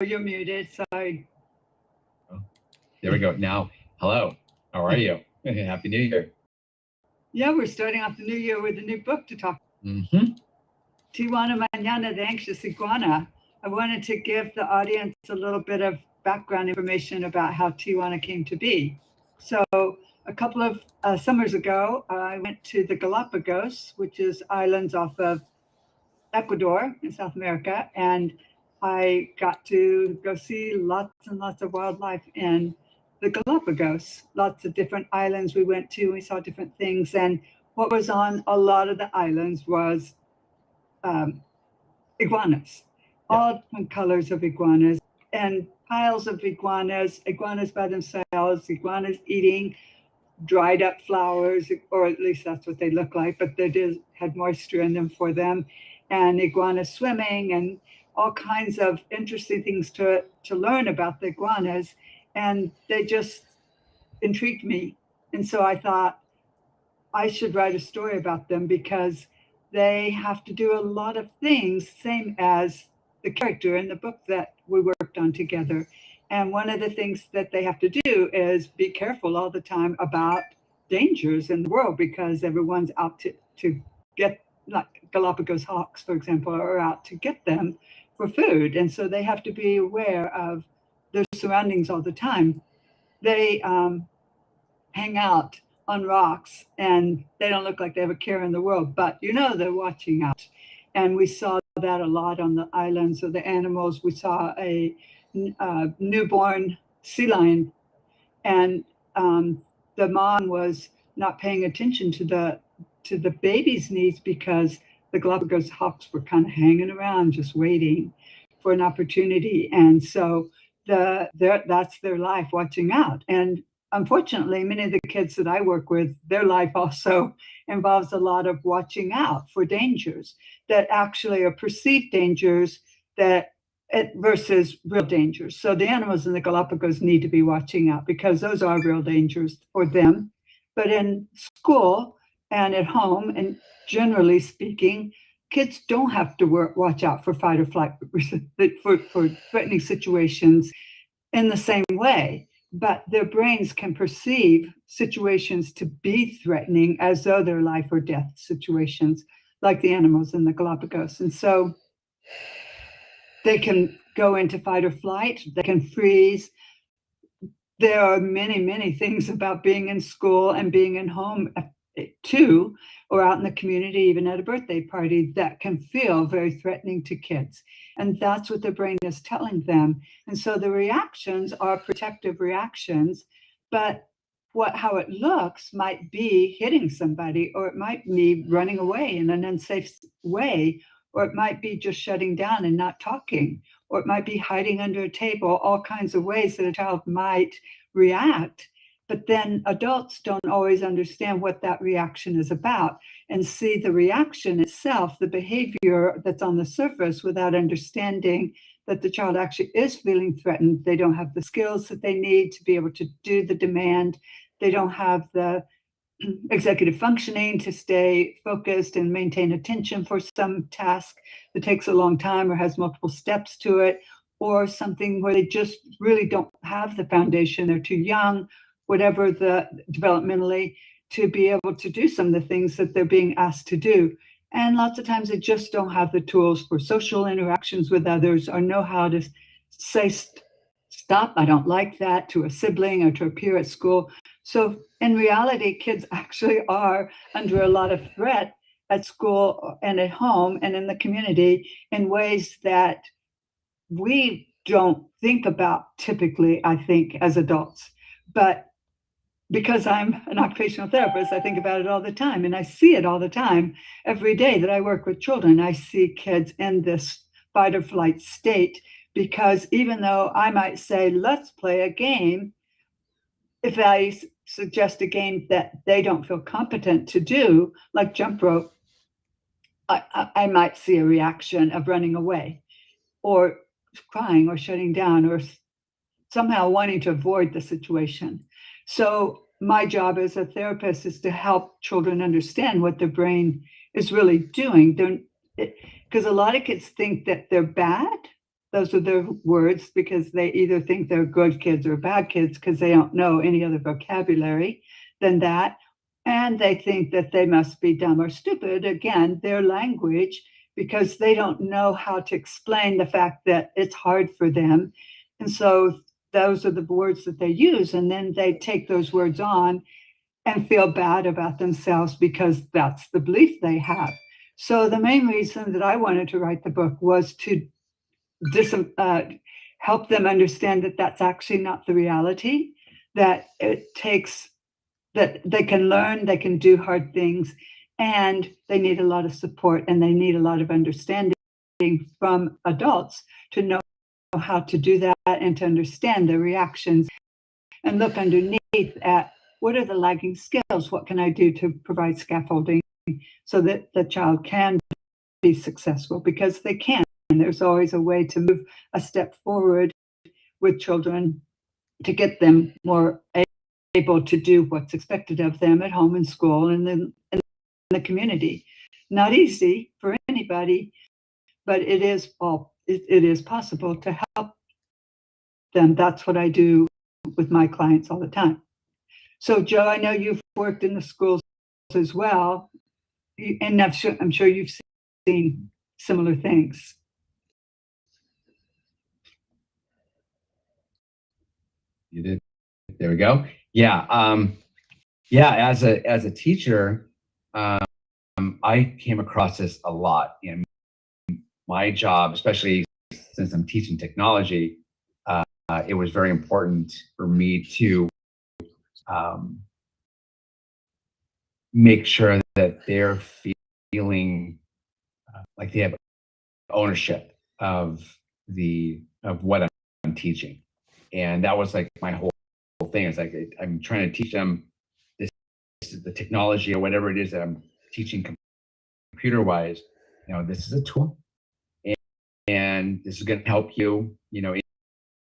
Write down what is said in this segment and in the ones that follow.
you're muted. Sorry. Oh, there we go. Now, hello. How are you? Happy New Year. Yeah, we're starting off the new year with a new book to talk. Mm-hmm. Tiana Manana, the Anxious Iguana. I wanted to give the audience a little bit of background information about how Tijuana came to be. So, a couple of summers ago, I went to the Galapagos, which is islands off of Ecuador in South America, and I got to go see lots and lots of wildlife in the Galapagos. Lots of different islands we went to. We saw different things, and what was on a lot of the islands was um, iguanas, Yeah. all different colors of iguanas, and piles of iguanas, iguanas by themselves, iguanas eating dried up flowers, or at least that's what they look like, but they did had moisture in them for them, and iguanas swimming, and all kinds of interesting things to learn about the iguanas, and they just intrigued me, and so I thought I should write a story about them because they have to do a lot of things, same as the character in the book that we worked on together. And one of the things that they have to do is be careful all the time about dangers in the world because everyone's out to get, like Galapagos hawks, for example, are out to get them for food. And so they have to be aware of their surroundings all the time. They hang out on rocks and they don't look like they have a care in the world, but they're watching out. And we saw that a lot on the islands of the animals. We saw a newborn sea lion, and the mom was not paying attention to the baby's needs because the Galapagos hawks were kind of hanging around just waiting for an opportunity. And so that's their life, watching out. And unfortunately, many of the kids that I work with, their life also involves a lot of watching out for dangers that actually are perceived dangers that versus real dangers. So the animals in the Galapagos need to be watching out because those are real dangers for them. But in school and at home, and generally speaking, kids don't have to watch out for fight or flight for threatening situations in the same way, but their brains can perceive situations to be threatening as though they're life or death situations, like the animals in the Galapagos. And so they can go into fight or flight, they can freeze. There are many, many things about being in school and being in home too, or out in the community, even at a birthday party, that can feel very threatening to kids. And that's what the brain is telling them. And so the reactions are protective reactions, but how it looks might be hitting somebody, or it might be running away in an unsafe way, or it might be just shutting down and not talking, or it might be hiding under a table, all kinds of ways that a child might react. But then adults don't always understand what that reaction is about and see the reaction itself, the behavior that's on the surface, without understanding that the child actually is feeling threatened. They don't have the skills that they need to be able to do the demand. They don't have the executive functioning to stay focused and maintain attention for some task that takes a long time or has multiple steps to it, or something where they just really don't have the foundation. They're too young, whatever the developmentally, to be able to do some of the things that they're being asked to do. And lots of times they just don't have the tools for social interactions with others or know how to say, stop, I don't like that, to a sibling or to a peer at school. So in reality, kids actually are under a lot of threat at school and at home and in the community in ways that we don't think about typically, I think, as adults. But because I'm an occupational therapist, I think about it all the time, and I see it all the time. Every day that I work with children, I see kids in this fight or flight state, because even though I might say, let's play a game, if I suggest a game that they don't feel competent to do, like jump rope, I might see a reaction of running away or crying or shutting down or somehow wanting to avoid the situation. So my job as a therapist is to help children understand what their brain is really doing. Because a lot of kids think that they're bad those are their words because they either think they're good kids or bad kids because they don't know any other vocabulary than that. And they think that they must be dumb or stupid, again, their language, because they don't know how to explain the fact that it's hard for them. And so those are the words that they use. And then they take those words on and feel bad about themselves because that's the belief they have. So the main reason that I wanted to write the book was to help them understand that that's actually not the reality, that it takes, that they can learn, they can do hard things, and they need a lot of support and they need a lot of understanding from adults to know how to do that and to understand the reactions and look underneath at what are the lagging skills, what can I do to provide scaffolding so that the child can be successful, because they can. And there's always a way to move a step forward with children to get them more able to do what's expected of them at home, in school, and then in the community. Not easy for anybody, but it is possible to help them. That's what I do with my clients all the time. So, Joe, I know you've worked in the schools as well, and I'm sure you've seen similar things. You did. There we go. Yeah. Yeah. As a teacher, I came across this a lot in my job, especially since I'm teaching technology. It was very important for me to make sure that they're feeling like they have ownership of what I'm teaching, and that was like my whole thing. It's like I'm trying to teach them the technology or whatever it is that I'm teaching computer wise. This is a tool, and this is going to help you,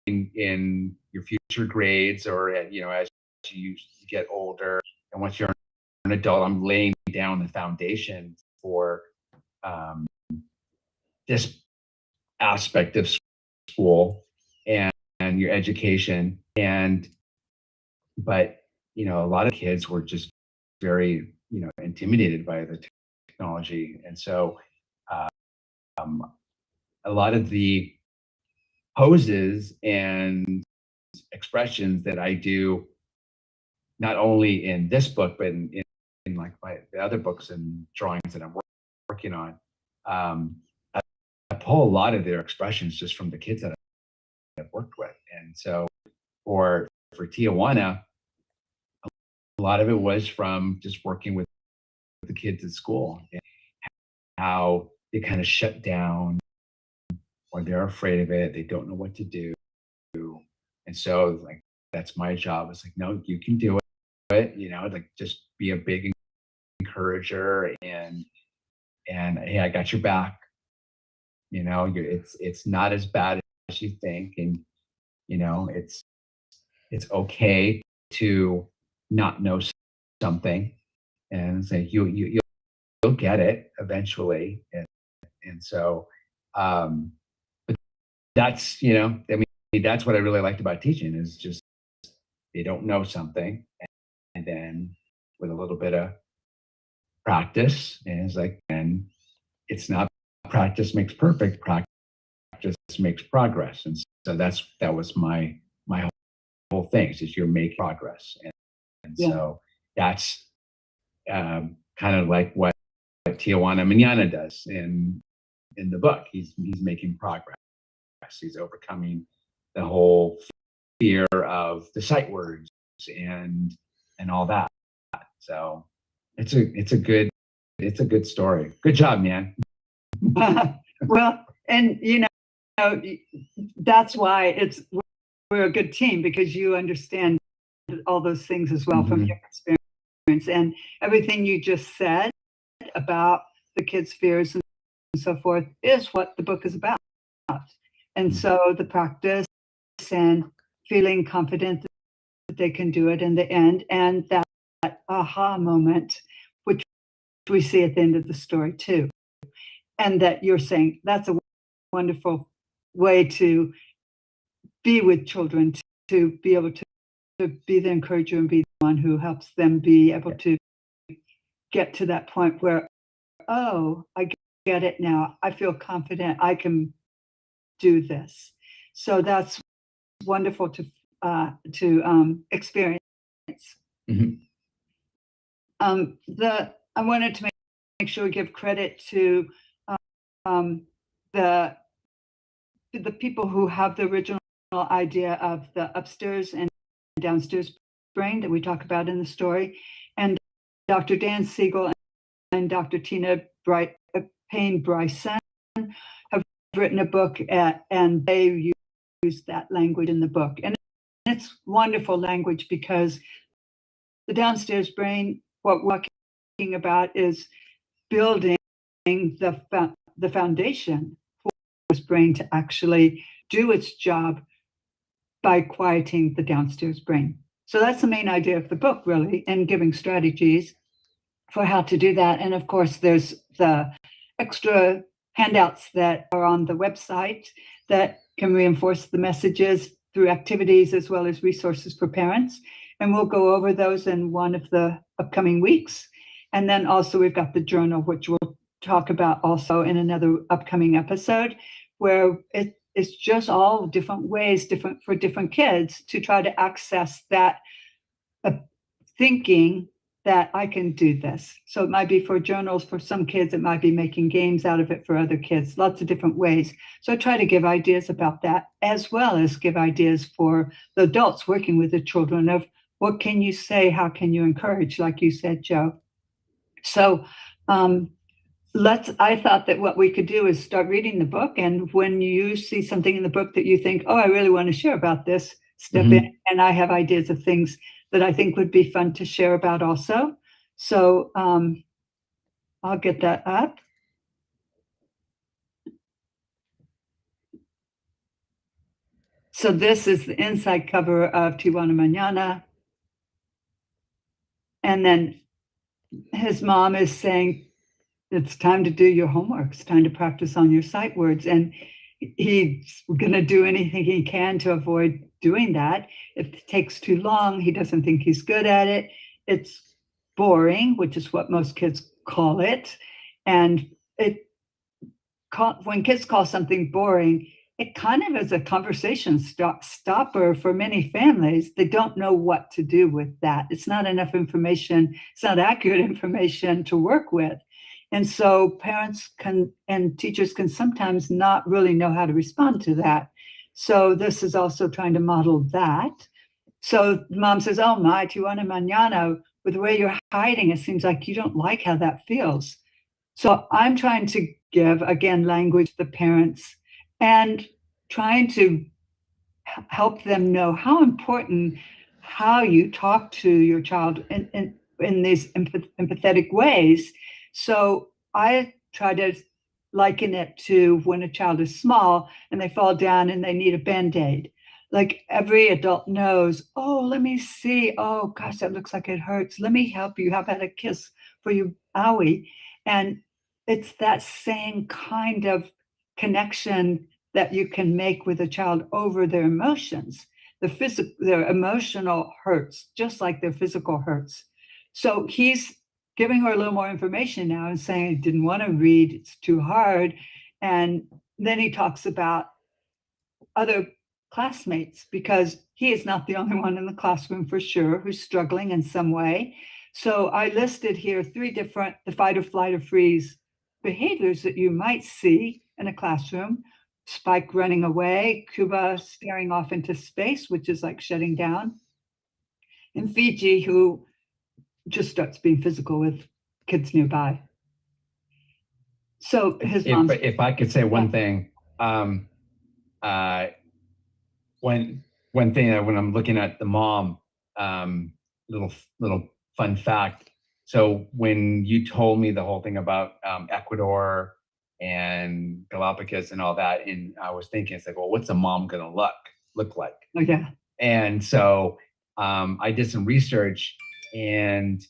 in your future grades, or as you get older, and once you're an adult, I'm laying down the foundation for this aspect of school and your education. But a lot of kids were just very intimidated by the technology, and so a lot of the poses and expressions that I do, not only in this book but in like the other books and drawings that I'm working on, I pull a lot of their expressions just from the kids that I've worked with. And so for Tijuana, a lot of it was from just working with the kids at school, and how they kind of shut down, or they're afraid of it, they don't know what to do. And so like that's my job. It's like, no, you can do it, like just be a big encourager, and hey, I got your back. It's not as bad as you think, and it's okay to not know something, and say you'll get it eventually. And so but that's I mean, that's what I really liked about teaching, is just they don't know something, and then with a little bit of practice, and it's like, and it's not practice makes perfect, practice makes progress. And so that was my whole thing, is you're making progress. And Yeah. so that's kind of like what Tiana Manana does in the book. He's making progress. He's overcoming the whole fear of the sight words and all that. So it's a good story. Good job, man. Well, and that's why we're a good team, because you understand all those things as well from your experience, and everything you just said about the kids' fears and so forth is what the book is about. And so the practice and feeling confident that they can do it in the end, and that aha moment, which we see at the end of the story too. And that you're saying that's a wonderful way to be with children, to be able to be the encourager and be the one who helps them be able to get to that point where, oh, I get it now. I feel confident I can do this. So that's wonderful to experience. Mhm. I wanted to make sure we give credit to the people who have the original idea of the upstairs and downstairs brain that we talk about in the story, and Dr. Dan Siegel and Dr. Tina Payne Bryson have written a book, and they use that language in the book. And it's wonderful language because the downstairs brain, what we're talking about is building the foundation for this brain to actually do its job by quieting the downstairs brain. So that's the main idea of the book, really, and giving strategies for how to do that. And of course, there's the extra handouts that are on the website that can reinforce the messages through activities as well as resources for parents. And we'll go over those in one of the upcoming weeks. And then also we've got the journal, which we'll talk about also in another upcoming episode, where it's just all different ways, different for different kids to try to access that thinking that I can do this. So it might be for journals for some kids, it might be making games out of it for other kids, lots of different ways. So I try to give ideas about that, as well as give ideas for the adults working with the children of what can you say, how can you encourage, like you said, Joe. So I thought that what we could do is start reading the book. And when you see something in the book that you think, oh, I really want to share about this, step in. And I have ideas of things that I think would be fun to share about also. So I'll get that up. So this is the inside cover of Tiana Manana. And then his mom is saying, it's time to do your homework. It's time to practice on your sight words. And he's going to do anything he can to avoid doing that. If it takes too long, he doesn't think he's good at it. It's boring, which is what most kids call it. And when kids call something boring, it kind of is a conversation stopper for many families. They don't know what to do with that. It's not enough information. It's not accurate information to work with. And so parents and teachers can sometimes not really know how to respond to that. So this is also trying to model that. So mom says, oh my, Tiana Manana, with the way you're hiding, it seems like you don't like how that feels. So I'm trying to give, again, language to the parents and trying to help them know how important how you talk to your child in these empathetic ways. So I try to liken it to when a child is small and they fall down and they need a Band-Aid. Like every adult knows, oh, let me see. Oh, gosh, that looks like it hurts. Let me help you. How about a kiss for you, owie? And it's that same kind of connection that you can make with a child over their emotions. Their emotional hurts, just like their physical hurts. So he's giving her a little more information now and saying, I didn't want to read, it's too hard. And then he talks about other classmates, because he is not the only one in the classroom for sure who's struggling in some way. So I listed here 3 different, the fight or flight or freeze behaviors that you might see in a classroom. Spike running away, Cuba staring off into space, which is like shutting down, and Fiji, who just starts being physical with kids nearby. So his mom. If I could say one thing, one thing that when I'm looking at the mom, little fun fact. So when you told me the whole thing about Ecuador and Galápagos and all that, and I was thinking, it's like, well, what's a mom gonna look like? Oh yeah. And so I did some research, and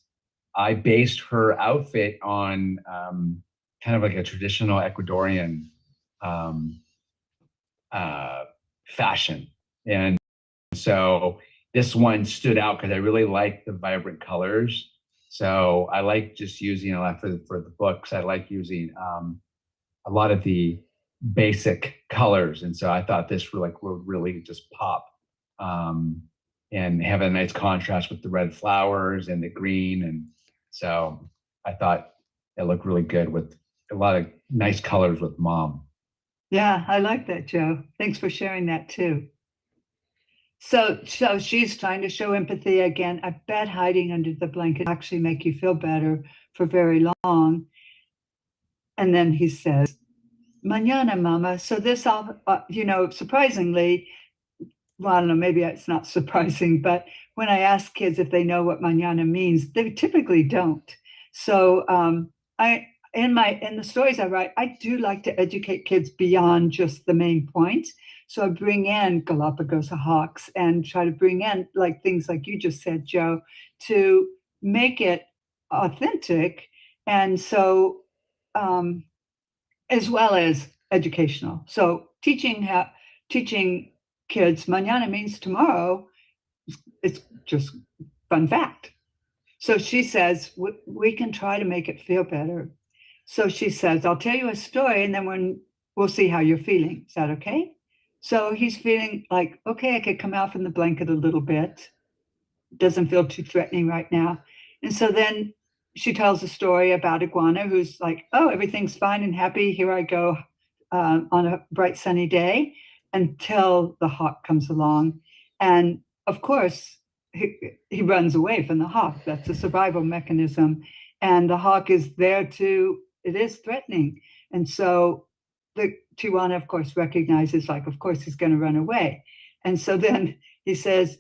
I based her outfit on kind of like a traditional Ecuadorian fashion. And so this one stood out because I really like the vibrant colors. So I like just using a lot for the books. I like using a lot of the basic colors. And so I thought this would really just pop and have a nice contrast with the red flowers and the green. And so I thought it looked really good with a lot of nice colors with Mom. Yeah, I like that, Joe. Thanks for sharing that too. So she's trying to show empathy again. I bet hiding under the blanket actually make you feel better for very long. And then he says, "Mañana, Mama." So this all, surprisingly, well, I don't know, maybe it's not surprising, but when I ask kids if they know what mañana means, they typically don't. So in the stories I write, I do like to educate kids beyond just the main point. So I bring in Galapagos hawks and try to bring in like things like you just said, Joe, to make it authentic. And so as well as educational. So teaching kids mañana means tomorrow. It's just fun fact. So she says we can try to make it feel better. So she says, "I'll tell you a story, and then we'll see how you're feeling. Is that okay?" So he's feeling like, okay, I could come out from the blanket a little bit. Doesn't feel too threatening right now. And so then she tells a story about Iguana, who's like, "Oh, everything's fine and happy. Here I go on a bright sunny day," until the hawk comes along. And of course, he runs away from the hawk. That's a survival mechanism. And the hawk is there it is threatening. And so the Tijuana, of course, recognizes, like, of course, he's going to run away. And so then he says,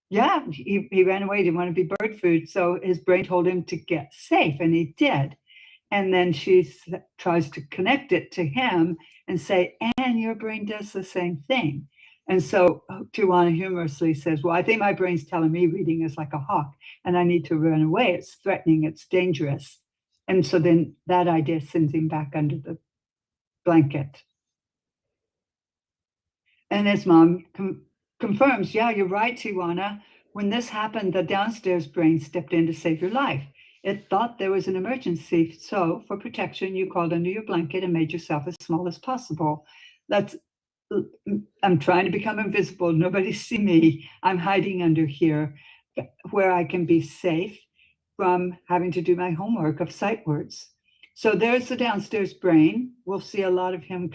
yeah, he ran away, didn't want to be bird food. So his brain told him to get safe, and he did. And then she tries to connect it to him and say, and your brain does the same thing. And so Tijuana humorously says, well, I think my brain's telling me reading is like a hawk and I need to run away. It's threatening, it's dangerous. And so then that idea sends him back under the blanket. And his mom confirms, yeah, you're right, Tijuana. When this happened, the downstairs brain stepped in to save your life. It thought there was an emergency. So for protection, you crawled under your blanket and made yourself as small as possible. I'm trying to become invisible. Nobody see me. I'm hiding under here where I can be safe from having to do my homework of sight words. So there's the downstairs brain. We'll see a lot of him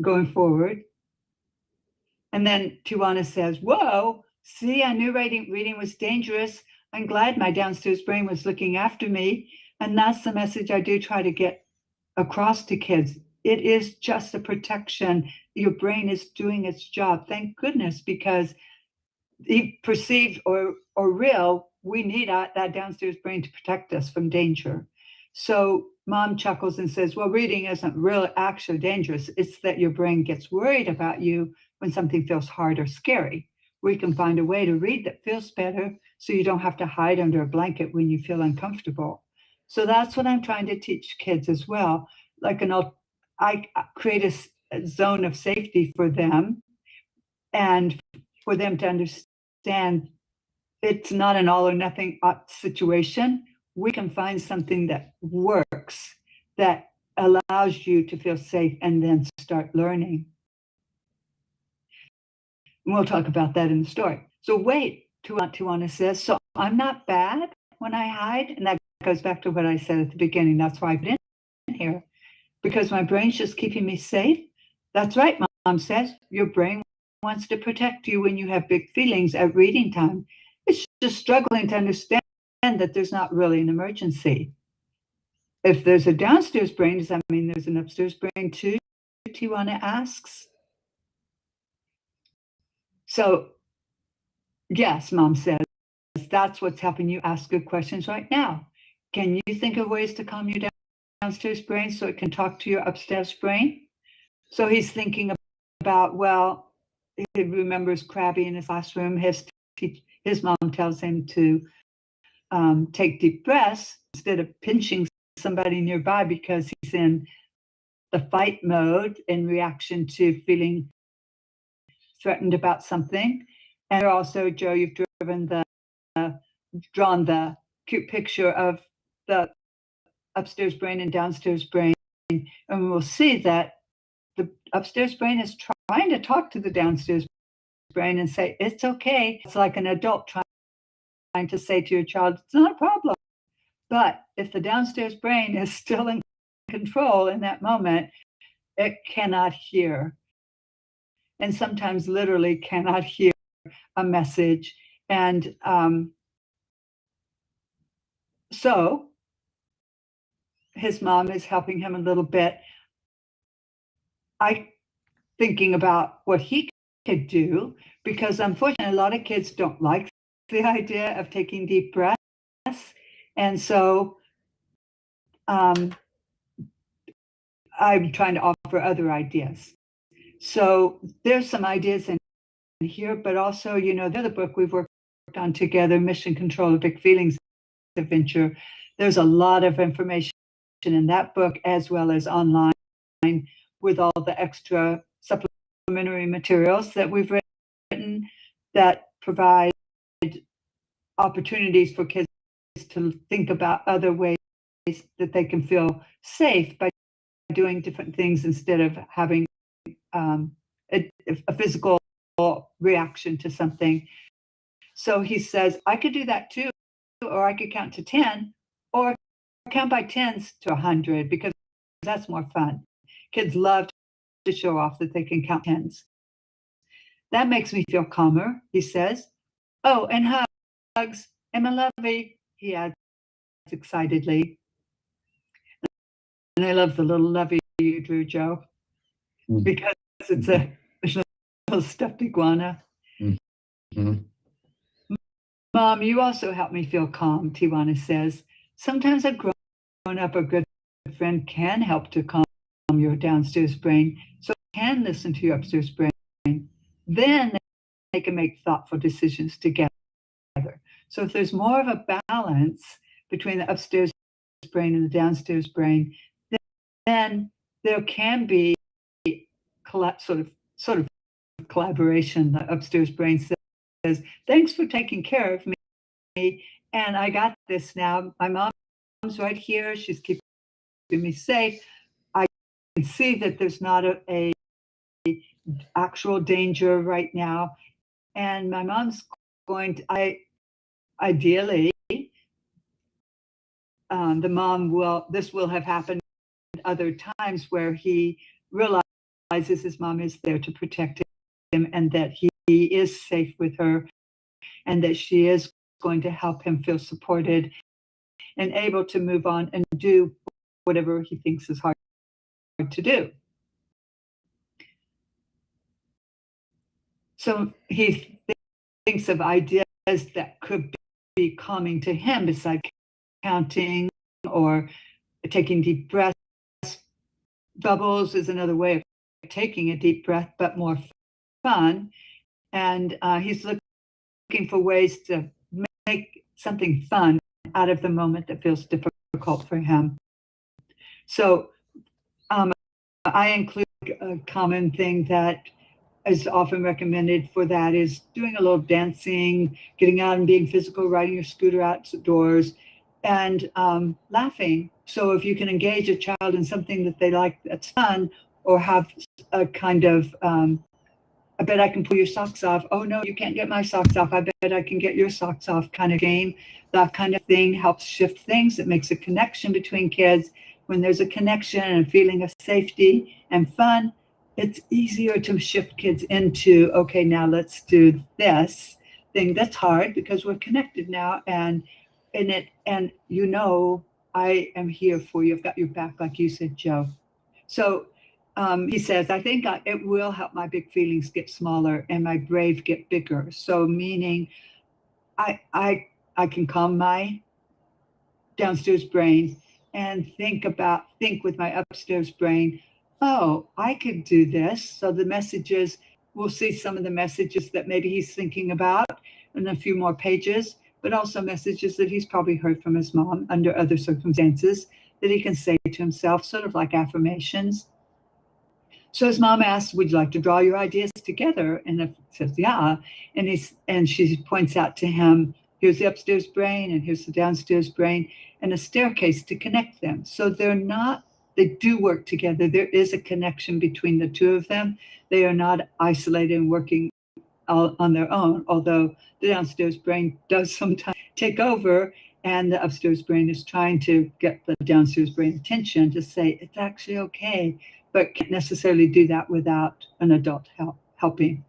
going forward. And then Tijuana says, whoa, see, I knew reading was dangerous. I'm glad my downstairs brain was looking after me. And that's the message I do try to get across to kids. It is just a protection. Your brain is doing its job. Thank goodness, because perceived or real, we need that downstairs brain to protect us from danger. So Mom chuckles and says, well, reading isn't really actually dangerous. It's that your brain gets worried about you when something feels hard or scary. We can find a way to read that feels better so you don't have to hide under a blanket when you feel uncomfortable. So that's what I'm trying to teach kids as well. I create a zone of safety for them and for them to understand it's not an all or nothing situation. We can find something that works, that allows you to feel safe and then start learning. And we'll talk about that in the story. So wait, Tijuana says, so I'm not bad when I hide? And that goes back to what I said at the beginning. That's why I put in here, because my brain's just keeping me safe. That's right, Mom says. Your brain wants to protect you when you have big feelings at reading time. It's just struggling to understand that there's not really an emergency. If there's a downstairs brain, does that mean there's an upstairs brain too? Tijuana asks. So, yes, Mom says, that's what's helping you ask good questions right now. Can you think of ways to calm your downstairs brain so it can talk to your upstairs brain? So he's thinking about, well, he remembers Krabby in his classroom. His mom tells him to take deep breaths instead of pinching somebody nearby because he's in the fight mode in reaction to feeling threatened about something. And also, Joe, you've drawn the cute picture of the upstairs brain and downstairs brain. And we'll see that the upstairs brain is trying to talk to the downstairs brain and say, it's okay. It's like an adult trying to say to your child, it's not a problem. But if the downstairs brain is still in control in that moment, it cannot hear. And sometimes literally cannot hear a message. And so his mom is helping him a little bit. Thinking about what he could do, because unfortunately, a lot of kids don't like the idea of taking deep breaths. And so I'm trying to offer other ideas. So there's some ideas in here, but also, the other book we've worked on together, Mission Control, A Big Feelings Adventure. There's a lot of information in that book, as well as online, with all the extra supplementary materials that we've written that provide opportunities for kids to think about other ways that they can feel safe by doing different things instead of having a physical reaction to something. So he says, I could do that too, or I could count to 10, or count by tens to 100, because that's more fun. Kids love to show off that they can count tens. That makes me feel calmer, he says. Oh, and hugs. And my lovey, he adds excitedly. And I love the little lovey you drew, Joe, because it's a little stuffed iguana. Mm-hmm. Mom, you also help me feel calm, Tiana says. Sometimes a grown-up or good friend can help to calm your downstairs brain, so you can listen to your upstairs brain. Then they can make thoughtful decisions together. So if there's more of a balance between the upstairs brain and the downstairs brain, then there can be sort of collaboration. The upstairs brain says, thanks for taking care of me, and I got this now. My mom's right here. She's keeping me safe. I can see that there's not a actual danger right now, and my mom's going to, ideally, this will have happened other times where he realizes his mom is there to protect him, and that he is safe with her, and that she is going to help him feel supported and able to move on and do whatever he thinks is hard to do. So he thinks of ideas that could be calming to him, besides counting or taking deep breaths. Bubbles is another way of taking a deep breath, but more fun. And he's looking for ways to make something fun out of the moment that feels difficult for him. So I include a common thing that is often recommended for that is doing a little dancing, getting out and being physical, riding your scooter outdoors, and laughing. So if you can engage a child in something that they like that's fun, or have a kind of, I bet I can pull your socks off. Oh no, you can't get my socks off. I bet I can get your socks off kind of game. That kind of thing helps shift things. It makes a connection between kids. When there's a connection and a feeling of safety and fun, it's easier to shift kids into, okay, now let's do this thing that's hard because we're connected now, and I am here for you. I've got your back, like you said, Joe. So he says, I think it will help my big feelings get smaller and my brave get bigger. So meaning I can calm my downstairs brain and think with my upstairs brain, oh, I could do this. So the messages, we'll see some of the messages that maybe he's thinking about in a few more pages, but also messages that he's probably heard from his mom under other circumstances that he can say to himself, sort of like affirmations. So his mom asks, would you like to draw your ideas together? And he says, yeah. And she points out to him, here's the upstairs brain and here's the downstairs brain, and a staircase to connect them. So they do work together. There is a connection between the two of them. They are not isolated and working all on their own, although the downstairs brain does sometimes take over, and the upstairs brain is trying to get the downstairs brain attention to say it's actually okay, but can't necessarily do that without an adult helping.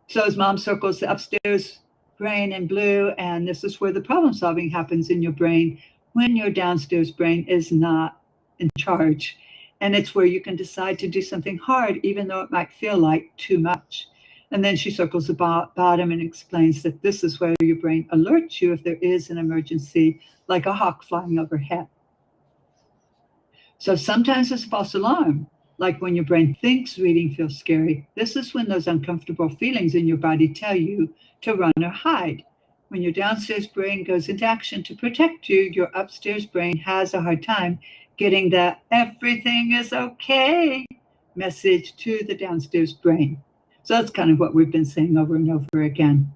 So his mom circles the upstairs brain in blue, and this is where the problem solving happens in your brain when your downstairs brain is not in charge. And it's where you can decide to do something hard, even though it might feel like too much. And then she circles the bottom and explains that this is where your brain alerts you if there is an emergency, like a hawk flying overhead. So sometimes it's a false alarm, like when your brain thinks reading feels scary. This is when those uncomfortable feelings in your body tell you to run or hide. When your downstairs brain goes into action to protect you, your upstairs brain has a hard time getting the everything is okay message to the downstairs brain. So that's kind of what we've been saying over and over again.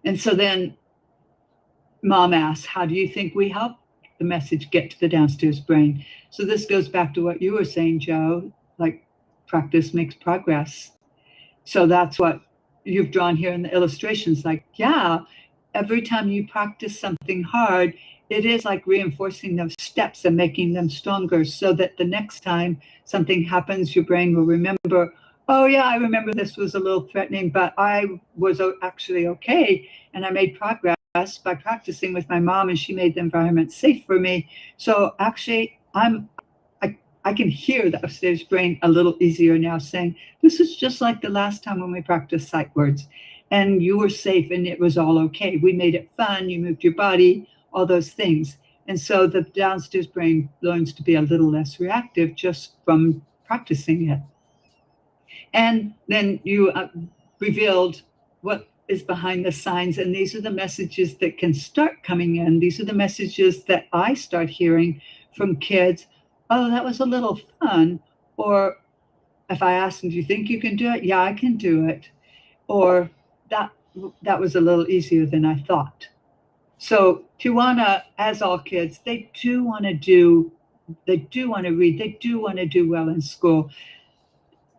And so then mom asks, how do you think we help the message get to the downstairs brain? So this goes back to what you were saying, Joe, like practice makes progress. So that's what you've drawn here in the illustrations. Like, yeah, every time you practice something hard, it is like reinforcing those steps and making them stronger so that the next time something happens, your brain will remember, oh yeah, I remember this was a little threatening, but I was actually okay. And I made progress by practicing with my mom, and she made the environment safe for me. So actually, I can hear the upstairs brain a little easier now saying, this is just like the last time when we practiced sight words. And you were safe and it was all okay. We made it fun, you moved your body, all those things. And so the downstairs brain learns to be a little less reactive just from practicing it. And then you revealed what is behind the signs. And these are the messages that can start coming in. These are the messages that I start hearing from kids. Oh, that was a little fun. Or if I ask them, do you think you can do it? Yeah, I can do it. Or that was a little easier than I thought. So Tiana, as all kids, they do want to read, they do want to do well in school.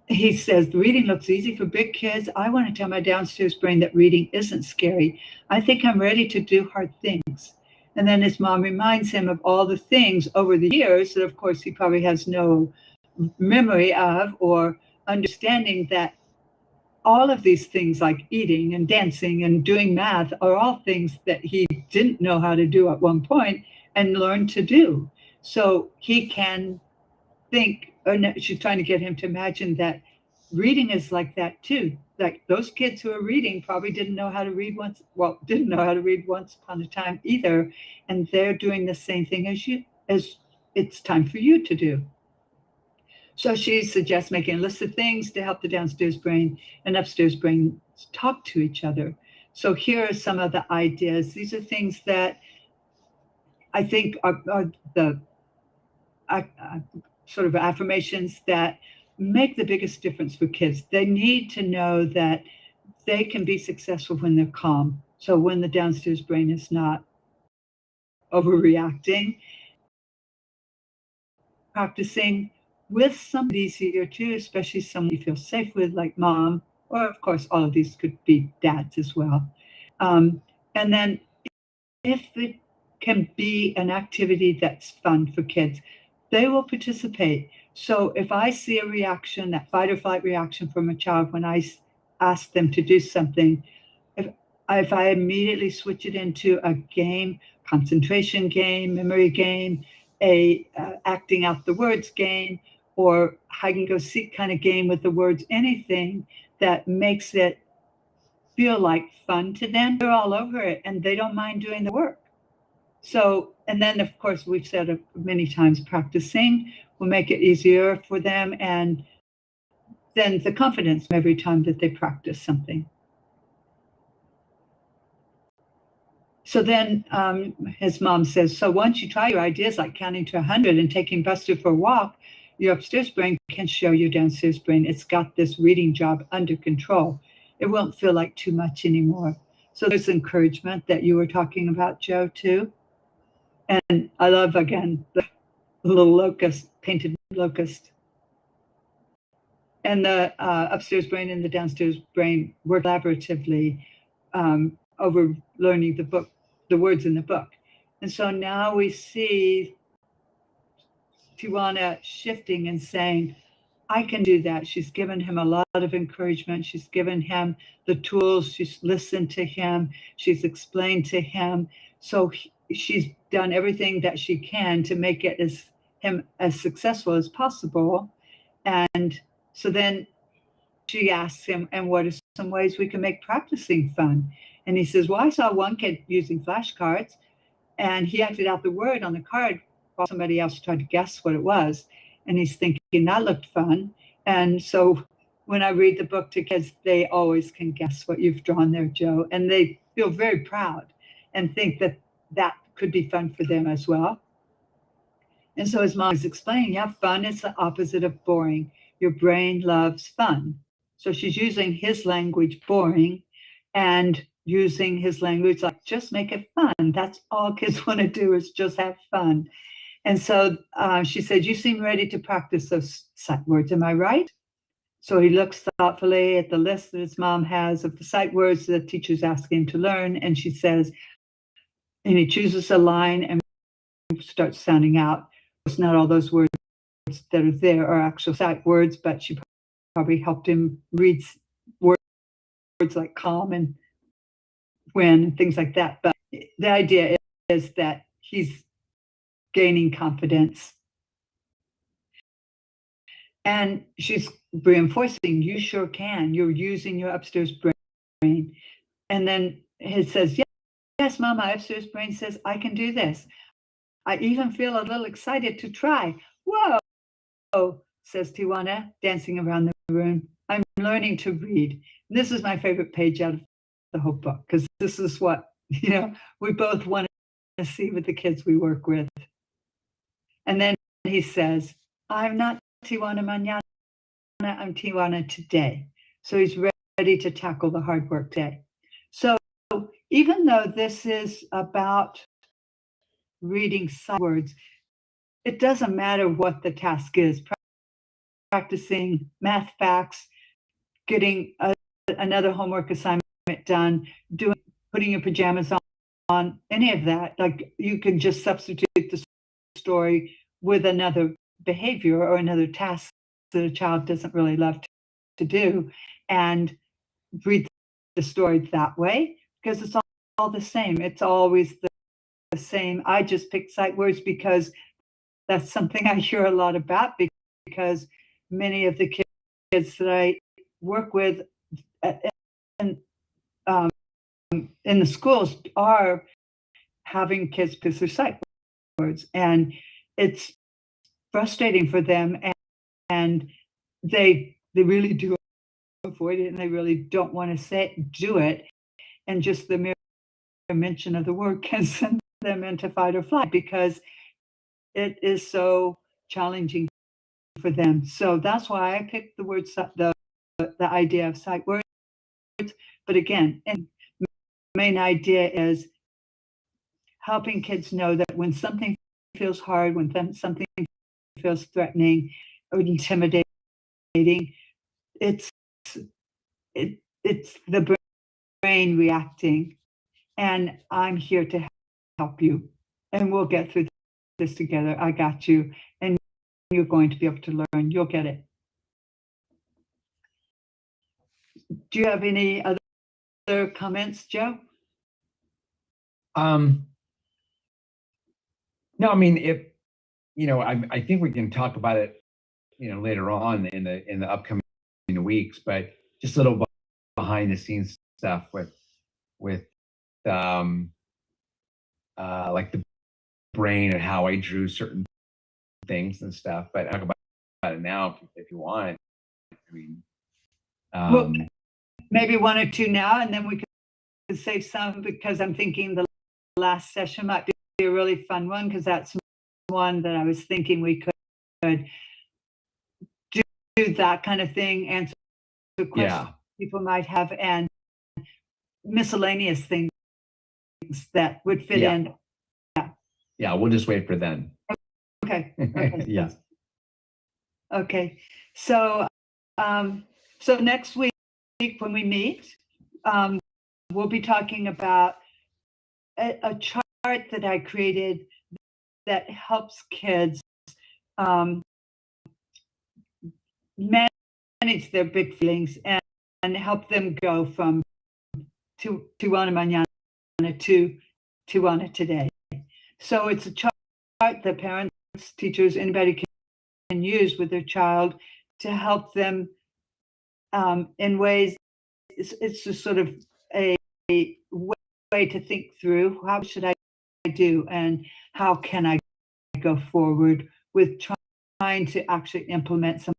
He says, reading looks easy for big kids. I want to tell my downstairs brain that reading isn't scary. I think I'm ready to do hard things. And then his mom reminds him of all the things over the years that, of course, he probably has no memory of or understanding that all of these things like eating and dancing and doing math are all things that he didn't know how to do at one point and learned to do. So he can think, or no, she's trying to get him to imagine that reading is like that too. Like those kids who are reading probably didn't know how to read once upon a time either. And they're doing the same thing as it's time for you to do. So she suggests making a list of things to help the downstairs brain and upstairs brain talk to each other. So here are some of the ideas. These are things that I think are the sort of affirmations that make the biggest difference for kids. They need to know that they can be successful when they're calm. So when the downstairs brain is not overreacting, practicing with somebody easier too, especially someone you feel safe with, like mom, or of course, all of these could be dads as well. And then if it can be an activity that's fun for kids, they will participate. So if I see a reaction, that fight or flight reaction from a child when I ask them to do something, if I immediately switch it into a game, concentration game, memory game, a acting out the words game, or hide and go seek kind of game with the words, anything that makes it feel like fun to them, they're all over it and they don't mind doing the work. So, and then of course, we've said many times, practicing will make it easier for them. And then the confidence every time that they practice something. So then his mom says, so once you try your ideas like counting to 100 and taking Buster for a walk, your upstairs brain can show your downstairs brain it's got this reading job under control. It won't feel like too much anymore. So there's encouragement that you were talking about, Joe, too. And I love, again, the little locust, painted locust. And the upstairs brain and the downstairs brain work collaboratively over learning the book, the words in the book. And so now we see Tiana shifting and saying, I can do that. She's given him a lot of encouragement. She's given him the tools. She's listened to him. She's explained to him. So she's done everything that she can to make it him as successful as possible. And so then she asks him, and what are some ways we can make practicing fun? And he says, well, I saw one kid using flashcards, and he acted out the word on the card while somebody else tried to guess what it was. And he's thinking, that looked fun. And so when I read the book to kids, they always can guess what you've drawn there, Joe. And they feel very proud and think that that could be fun for them as well. And so his mom is explaining, yeah, fun is the opposite of boring. Your brain loves fun. So she's using his language, boring, and using his language like, just make it fun. That's all kids want to do, is just have fun. And so she said, you seem ready to practice those sight words. Am I right? So he looks thoughtfully at the list that his mom has of the sight words that the teacher's asking him to learn. And she says, and he chooses a line and starts sounding out. It's not all those words that are there are actual sight words, but she probably helped him read words like calm and when and things like that. But the idea is that he's gaining confidence. And she's reinforcing, you sure can. You're using your upstairs brain. And then he says, yes, Mom, my upstairs brain says I can do this. I even feel a little excited to try. Whoa, says Tiana, dancing around the room. I'm learning to read. And this is my favorite page out of the whole book, because this is what, we both want to see with the kids we work with. And then he says, I'm not Tiana Manana, I'm Tiana today. So he's ready to tackle the hard work day. So even though this is about reading sight words, it doesn't matter what the task is. Practicing math facts, getting another homework assignment done, putting your pajamas on, any of that. Like, you can just substitute the story with another behavior or another task that a child doesn't really love to do, and read the story that way, because it's all the same. It's always the same. I just picked sight words because that's something I hear a lot about, because many of the kids that I work with in the schools are having kids pick their sight words, and it's frustrating for them, and they really do avoid it, and they really don't want to do it, and just the mere mention of the word can send them into fight or flight, because it is so challenging for them. So that's why I picked the word, the idea of sight words. But again, and the main idea is helping kids know that when something feels hard, when something feels threatening or intimidating, it's the brain reacting, and I'm here to help you, and we'll get through this together. I got you, and you're going to be able to learn. You'll get it. Do you have any other comments, Joe? No, I mean, if I think we can talk about it, later on in the upcoming weeks, but just a little behind the scenes stuff with like the brain and how I drew certain things and stuff. But I'll talk about it now if you want. I mean, well, maybe one or two now, and then we can save some, because I'm thinking the last session might be a really fun one, because that's one that I was thinking we could that kind of thing, answer questions people might have, and miscellaneous things that would fit in. Yeah, we'll just wait for then. Okay. Yeah. Okay. So, so next week when we meet, we'll be talking about a chart that I created that helps kids manage their big feelings and help them go from Tiana Manana to Tiana today. So it's a chart that parents, teachers, anybody can use with their child to help them in ways. It's just sort of a way to think through, how should I do and how can I go forward with trying to actually implement some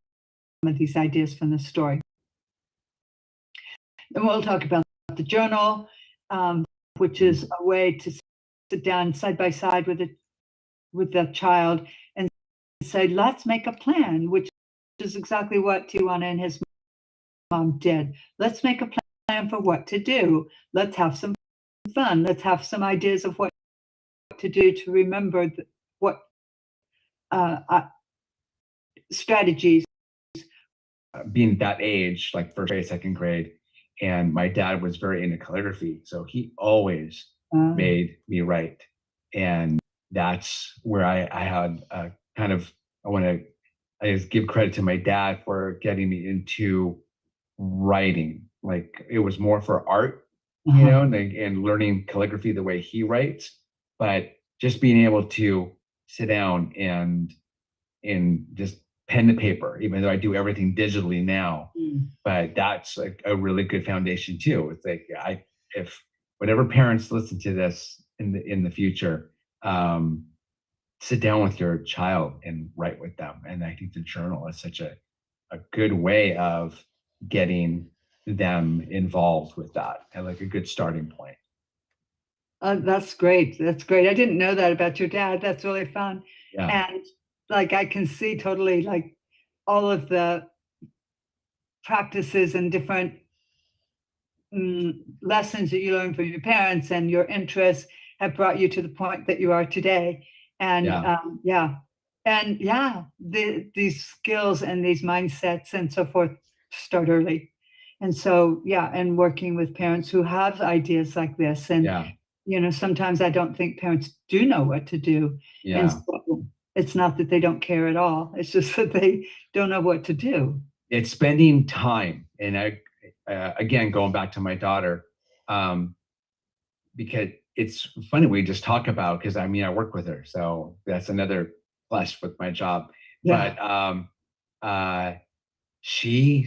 of these ideas from the story. And we'll talk about the journal, which is a way to sit down side by side with the child and say, let's make a plan, which is exactly what Tiana and his mom did. Let's make a plan for what to do. Let's have some fun. Let's have some ideas of what to do to remember what strategies. Being that age, like first grade, second grade, and my dad was very into calligraphy, so he always made me write, and that's where I had kind of, I just give credit to my dad for getting me into writing. Like it was more for art, you know, and learning calligraphy the way he writes, but just being able to sit down and just pen to paper, even though I do everything digitally now. But that's like a really good foundation too. It's like if whatever parents listen to this in the future, sit down with your child and write with them. And I think the journal is such a good way of getting them involved with that, and like a good starting point. That's great. That's great. I didn't know that about your dad. That's really fun. Yeah. And like I can see totally like all of the practices and different lessons that you learned from your parents and your interests have brought you to the point that you are today. And these skills and these mindsets and so forth start early. And so, and working with parents who have ideas like this. And, you know, sometimes I don't think parents do know what to do. And so it's not that they don't care at all. It's just that they don't know what to do. It's spending time. And again, going back to my daughter, because it's funny, we just talk about, because I mean, I work with her, so that's another plus with my job. But she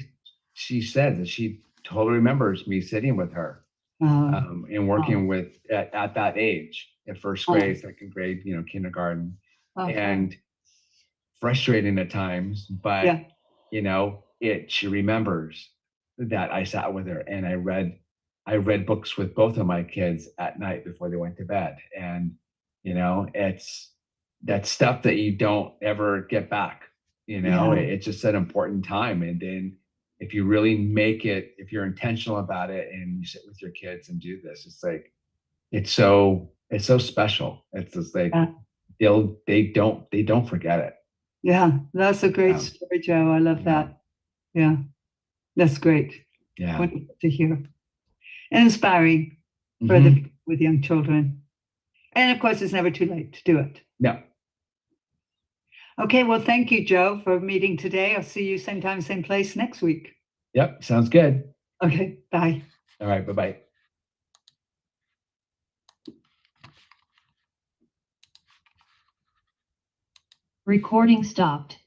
said that she totally remembers me sitting with her and working with at that age, at first grade, second grade, you know, kindergarten, and frustrating at times, but you know, she remembers that I sat with her and I read books with both of my kids at night before they went to bed. And, you know, it's that stuff that you don't ever get back, you know. It's just an important time. And then if you really make it, if you're intentional about it and you sit with your kids and do this, it's like, it's so special. It's just like, they don't forget it. Yeah, that's a great story, Joe. I love that. Yeah, that's great. Yeah. Wonderful to hear. And inspiring for with young children. And of course, it's never too late to do it. No. Okay, well, thank you, Joe, for meeting today. I'll see you same time, same place next week. Yep, sounds good. Okay, bye. All right, bye-bye. Recording stopped.